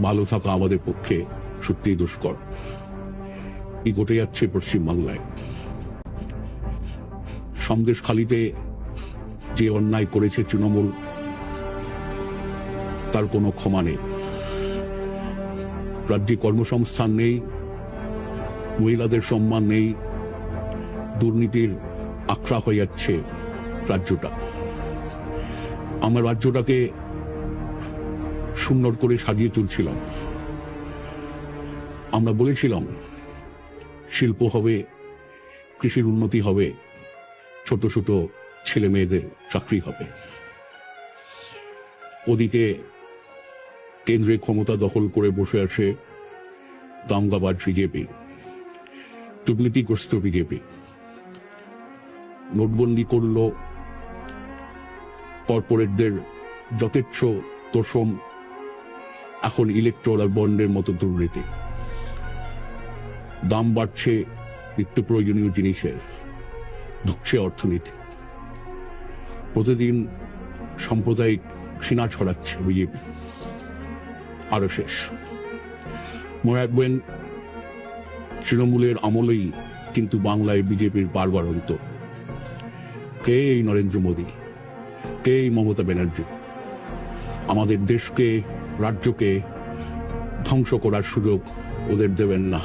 ভালো থাকা আমাদের পক্ষে সত্যিই দুষ্কর। কি ঘটে যাচ্ছে পশ্চিমবাংলায়? সন্দেশখালিতে যে অন্যায় করেছে তৃণমূল, তার কোনো ক্ষমা নেই। রাজ্যে কর্মসংস্থান নেই, মহিলাদের সম্মান নেই, দুর্নীতির আখড়া হয়ে যাচ্ছে রাজ্যটা। আমরা রাজ্যটাকে সুন্দর করে সাজিয়ে তুলছিলাম। আমরা বলেছিলাম শিল্প হবে, কৃষির উন্নতি হবে, ছোট ছোট ছেলে মেয়েদের চাকরি হবে। ওদিকে কেন্দ্রে ক্ষমতা দখল করে বসে আছে দাঙ্গাবাজ বিজেপি, দুর্নীতিগ্রস্ত বিজেপি। নোটবন্দি করল, কর্পোরেটদের যথেচ্ছ তোষণ, এখন ইলেকট্রাল বন্ডের মতো দুর্নীতি। দাম বাড়ছে নিত্য প্রয়োজনীয় জিনিসের, ঢুকছে অর্থনীতি। প্রতিদিন সাম্প্রদায়িক ঘৃণা ছড়াচ্ছে বিজেপি। আরো শেষ, মনে রাখবেন তৃণমূলের আমলেই কিন্তু বাংলায় বিজেপির বারবারন্ত। কে এই নরেন্দ্র মোদী, কে এই মমতা ব্যানার্জি? আমাদের দেশকে, রাজ্যকে ধ্বংস করার সুযোগ ওদের দেবেন না।